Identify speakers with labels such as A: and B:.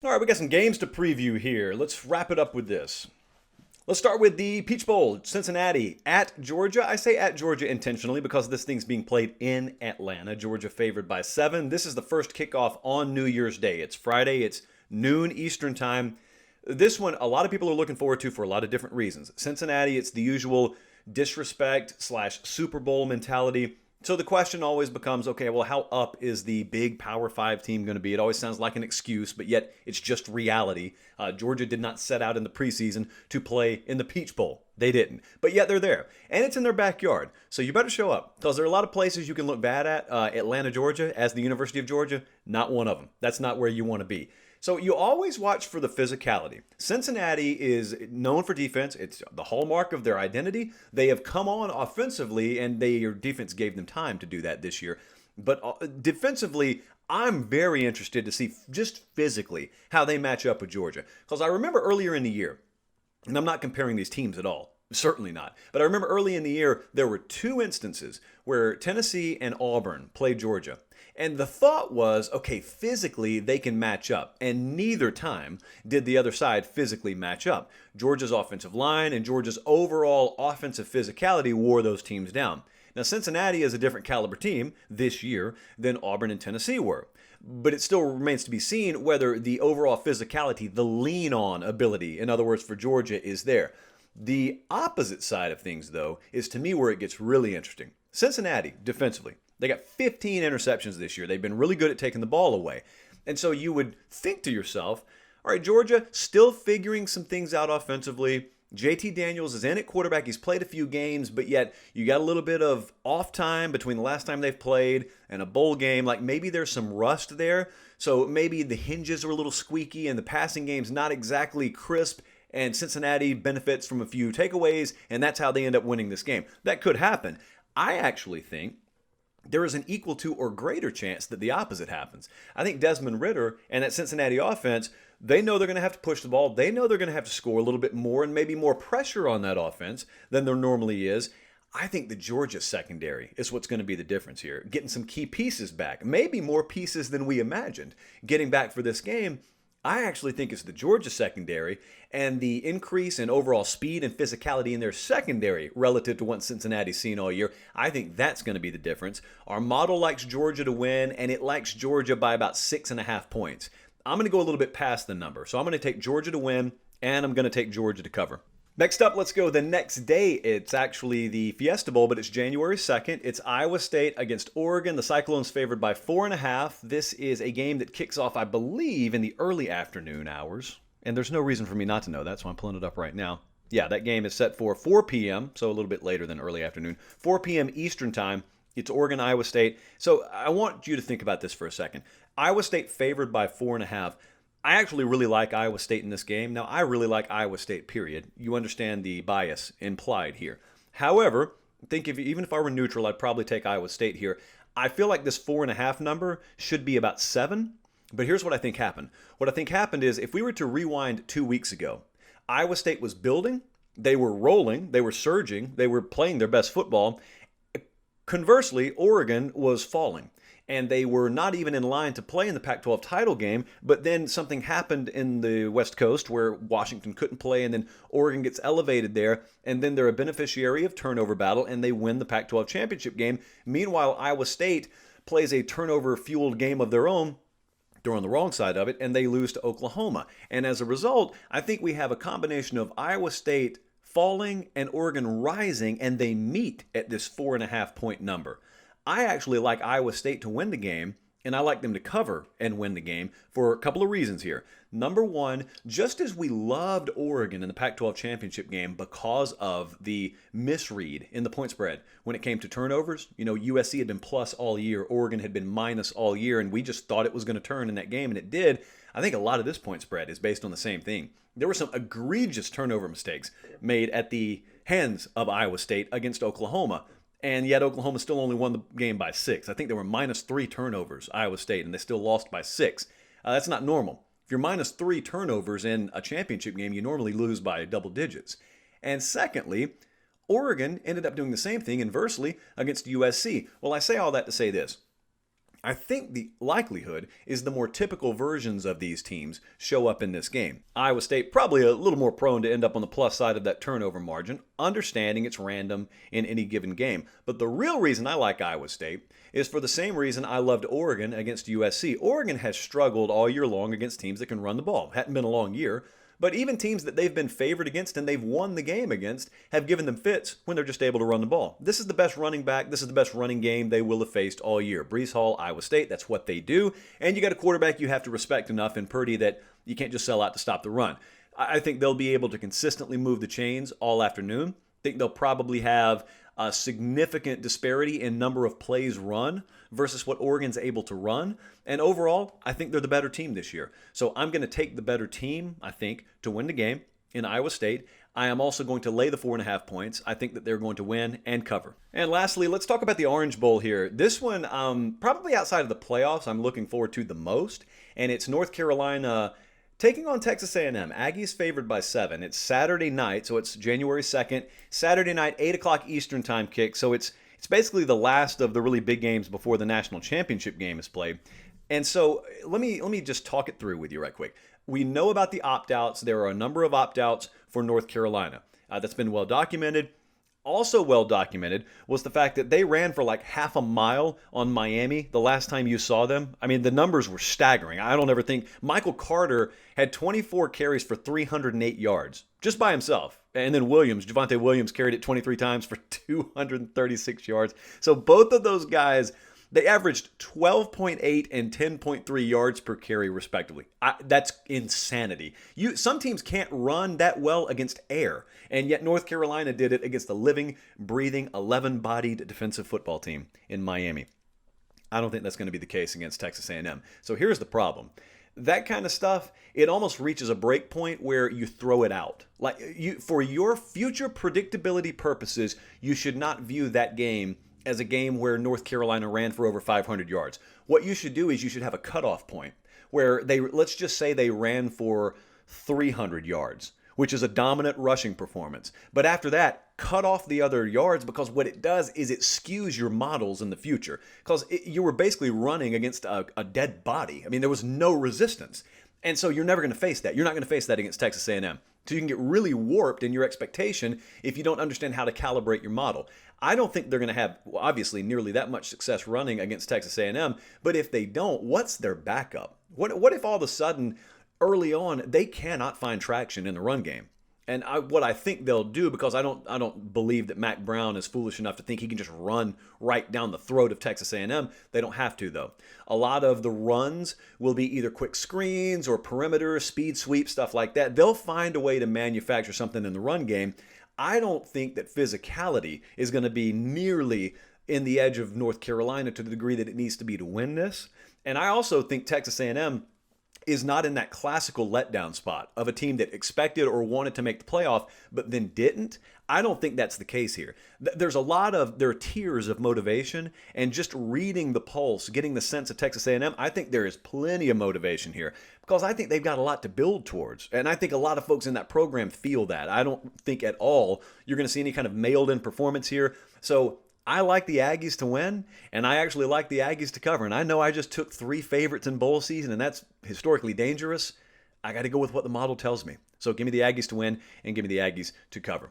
A: All right, we got some games to preview here. Let's wrap it up with this. Let's start with the Peach Bowl, Cincinnati at Georgia. I say at Georgia intentionally because this thing's being played in Atlanta. Georgia favored by 7. This is the first kickoff on New Year's Day. It's Friday, it's noon Eastern time. This one, a lot of people are looking forward to for a lot of different reasons. Cincinnati, it's the usual disrespect slash Super Bowl mentality. So the question always becomes, okay, well, how up is the big Power 5 team going to be? It always sounds like an excuse, but yet it's just reality. Georgia did not set out in the preseason to play in the Peach Bowl. They didn't. But yet they're there. And it's in their backyard. So you better show up. Because there are a lot of places you can look bad at. Atlanta, Georgia, as the University of Georgia, not one of them. That's not where you want to be. So you always watch for the physicality. Cincinnati is known for defense. It's the hallmark of their identity. They have come on offensively, and their defense gave them time to do that this year. But defensively, I'm very interested to see just physically how they match up with Georgia. Because I remember earlier in the year, and I'm not comparing these teams at all. Certainly not. But I remember early in the year, there were two instances where Tennessee and Auburn played Georgia. And the thought was, okay, physically they can match up. And neither time did the other side physically match up. Georgia's offensive line and Georgia's overall offensive physicality wore those teams down. Now, Cincinnati is a different caliber team this year than Auburn and Tennessee were. But it still remains to be seen whether the overall physicality, the lean on ability, in other words, for Georgia, is there. The opposite side of things, though, is to me where it gets really interesting. Cincinnati, defensively, they got 15 interceptions this year. They've been really good at taking the ball away. And so you would think to yourself, all right, Georgia still figuring some things out offensively. JT Daniels is in at quarterback. He's played a few games, but yet you got a little bit of off time between the last time they've played and a bowl game. Like maybe there's some rust there. So maybe the hinges are a little squeaky and the passing game's not exactly crisp. And Cincinnati benefits from a few takeaways, and that's how they end up winning this game. That could happen. I actually think there is an equal to or greater chance that the opposite happens. I think Desmond Ridder and that Cincinnati offense, they know they're going to have to push the ball. They know they're going to have to score a little bit more and maybe more pressure on that offense than there normally is. I think the Georgia secondary is what's going to be the difference here. Getting some key pieces back, maybe more pieces than we imagined, getting back for this game. I actually think it's the Georgia secondary and the increase in overall speed and physicality in their secondary relative to what Cincinnati's seen all year. I think that's going to be the difference. Our model likes Georgia to win, and it likes Georgia by about 6.5 points. I'm going to go a little bit past the number. So I'm going to take Georgia to win, and I'm going to take Georgia to cover. Next up, let's go the next day. It's actually the Fiesta Bowl, but it's January 2nd. It's Iowa State against Oregon. The Cyclones favored by 4.5. This is a game that kicks off, I believe, in the early afternoon hours. And there's no reason for me not to know that, so I'm pulling it up right now. Yeah, that game is set for 4 p.m., so a little bit later than early afternoon. 4 p.m. Eastern time. It's Oregon, Iowa State. So I want you to think about this for a second. Iowa State favored by 4.5. I actually really like Iowa State in this game. Now, I really like Iowa State, period. You understand the bias implied here. However, even if I were neutral, I'd probably take Iowa State here. I feel like this 4.5 number should be about 7, but here's what I think happened. What I think happened is if we were to rewind 2 weeks ago, Iowa State was building, they were rolling, they were surging, they were playing their best football. Conversely, Oregon was falling. And they were not even in line to play in the Pac-12 title game, but then something happened in the West Coast where Washington couldn't play, and then Oregon gets elevated there, and then they're a beneficiary of turnover battle, and they win the Pac-12 championship game. Meanwhile, Iowa State plays a turnover-fueled game of their own. They're on the wrong side of it, and they lose to Oklahoma. And as a result, I think we have a combination of Iowa State falling and Oregon rising, and they meet at this 4.5 point number. I actually like Iowa State to win the game, and I like them to cover and win the game for a couple of reasons here. Number one, just as we loved Oregon in the Pac-12 championship game because of the misread in the point spread when it came to turnovers, USC had been plus all year, Oregon had been minus all year, and we just thought it was going to turn in that game, and it did. I think a lot of this point spread is based on the same thing. There were some egregious turnover mistakes made at the hands of Iowa State against Oklahoma. And yet Oklahoma still only won the game by 6. I think there were -3 turnovers, Iowa State, and they still lost by 6. That's not normal. If you're -3 turnovers in a championship game, you normally lose by double digits. And secondly, Oregon ended up doing the same thing inversely against USC. Well, I say all that to say this. I think the likelihood is the more typical versions of these teams show up in this game. Iowa State probably a little more prone to end up on the plus side of that turnover margin, understanding it's random in any given game. But the real reason I like Iowa State is for the same reason I loved Oregon against USC. Oregon has struggled all year long against teams that can run the ball. Hadn't been a long year. But even teams that they've been favored against and they've won the game against have given them fits when they're just able to run the ball. This is the best running back. This is the best running game they will have faced all year. Breece Hall, Iowa State, that's what they do. And you got a quarterback you have to respect enough in Purdy that you can't just sell out to stop the run. I think they'll be able to consistently move the chains all afternoon. I think they'll probably have a significant disparity in number of plays run versus what Oregon's able to run. And overall, I think they're the better team this year. So I'm going to take the better team, I think, to win the game in Iowa State. I am also going to lay the 4.5 points. I think that they're going to win and cover. And lastly, let's talk about the Orange Bowl here. This one, probably outside of the playoffs, I'm looking forward to the most. And it's North Carolina taking on Texas A&M. Aggies favored by 7. It's Saturday night, so it's January 2nd. Saturday night, 8 o'clock Eastern time kick. So it's basically the last of the really big games before the national championship game is played. And so let me just talk it through with you right quick. We know about the opt-outs. There are a number of opt-outs for North Carolina. That's been well documented. Also well documented was the fact that they ran for like half a mile on Miami the last time you saw them. I mean, the numbers were staggering. I don't ever think Michael Carter had 24 carries for 308 yards just by himself. And then Javonte Williams carried it 23 times for 236 yards. So both of those guys, they averaged 12.8 and 10.3 yards per carry, respectively. That's insanity. Some teams can't run that well against air, and yet North Carolina did it against a living, breathing, 11-bodied defensive football team in Miami. I don't think that's going to be the case against Texas A&M. So here's the problem. That kind of stuff, it almost reaches a break point where you throw it out. For your future predictability purposes, you should not view that game as a game where North Carolina ran for over 500 yards. What you should do is you should have a cutoff point where let's just say they ran for 300 yards, which is a dominant rushing performance. But after that, cut off the other yards, because what it does is it skews your models in the future, because you were basically running against a dead body. I mean, there was no resistance. And so you're never going to face that. You're not going to face that against Texas A&M. So you can get really warped in your expectation if you don't understand how to calibrate your model. I don't think they're going to have, obviously, nearly that much success running against Texas A&M. But if they don't, what's their backup? What if all of a sudden, early on, they cannot find traction in the run game? And what I think they'll do, because I don't believe that Mac Brown is foolish enough to think he can just run right down the throat of Texas A&M. They don't have to, though. A lot of the runs will be either quick screens or perimeter, speed sweep, stuff like that. They'll find a way to manufacture something in the run game. I don't think that physicality is going to be nearly in the edge of North Carolina to the degree that it needs to be to win this. And I also think Texas A&M is not in that classical letdown spot of a team that expected or wanted to make the playoff but then didn't. I don't think that's the case here. There are tiers of motivation, and just reading the pulse, getting the sense of Texas A&M, I think there is plenty of motivation here, because I think they've got a lot to build towards. And I think a lot of folks in that program feel that. I don't think at all you're going to see any kind of mailed-in performance here. So I like the Aggies to win, and I actually like the Aggies to cover. And I know I just took 3 favorites in bowl season, and that's historically dangerous. I got to go with what the model tells me. So give me the Aggies to win and give me the Aggies to cover.